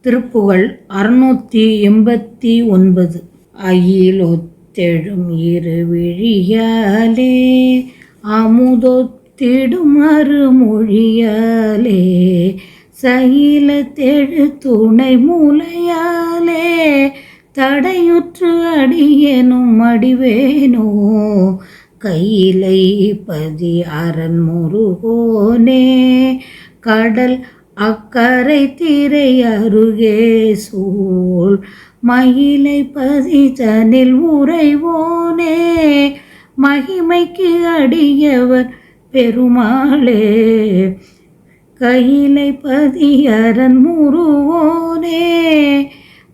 திருப்புகழ் 689. அயிலொத்தெழும் இரு விழியாலே அமுதொத்திடும் அருமொழியாலே சயிலத்தெழு துணை மூலையாலே தடையுற்று அடியேனும் அடிவேனோ கையிலை பதி அரண் முருகோனே கடல் அக்கரை திரை அருகே சூழ் மயிலை பதிதனில் உறைவோனே மகிமைக்கு அடியவர் பெருமாளே கையிலை பதியரன் முருகோனே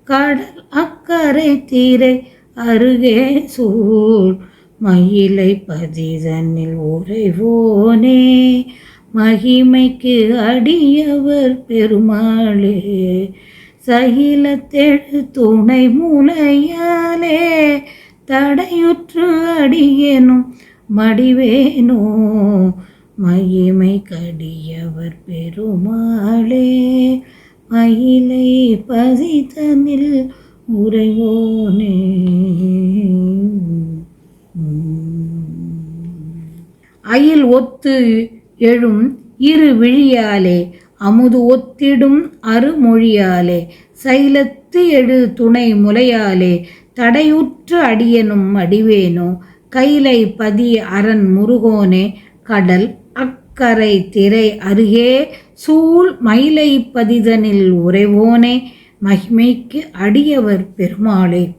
கடல் அக்கரை திரை அருகே சூழ் மயிலை பதிதனில் உறைவோனே மகிமைக்கு அடியவர் பெருமாளே சயிலத்தெழு துணை மூலையாலே தடையுற்று அடியேனும் மடிவேனோ மகிமை கடியவர் பெருமாளே மயிலை பதிதனில் உறைவோனே. அயில் ஒத்து எழும் இரு விழியாலே அமுது ஒத்திடும் அருமொழியாலே சைலத்து எழு துணை முலையாலே தடையுற்று அடியனும் அடிவேனோ கைலை பதி அரண் முருகோனே கடல் அக்கரை திரை அருகே சூழ் மயிலை பதிதனில் உறைவோனே மகிமைக்கு அடியவர் பெருமாளே.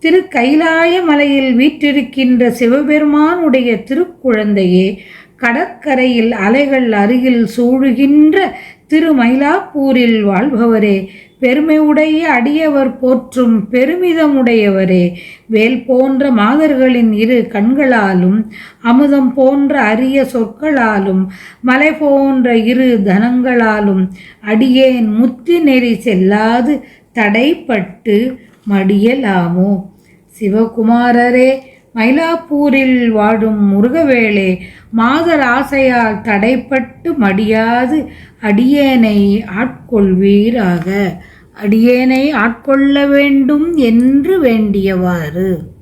திரு கைலாய மலையில் வீற்றிருக்கின்ற சிவபெருமானுடைய திருக்குழந்தையே கடற்கரையில் அலைகள் அருகில் சூழுகின்ற திருமயிலாப்பூரில் வாழ்பவரே பெருமையுடைய அடியவர் போற்றும் பெருமிதமுடையவரே வேல் போன்ற மாதர்களின் இரு கண்களாலும் அமுதம் போன்ற அரிய சொற்களாலும் மலை போன்ற இரு தனங்களாலும் அடியேன் முத்தி நெறி செல்லாது தடைப்பட்டு மடியலாமோ சிவகுமாரரே மயிலாப்பூரில் வாடும் முருகவேளே மாதர் ஆசையால் தடைப்பட்டு மடியாது அடியேனை ஆட்கொள்வீராக அடியேனை ஆட்கொள்ள வேண்டும் என்று வேண்டியவாறு.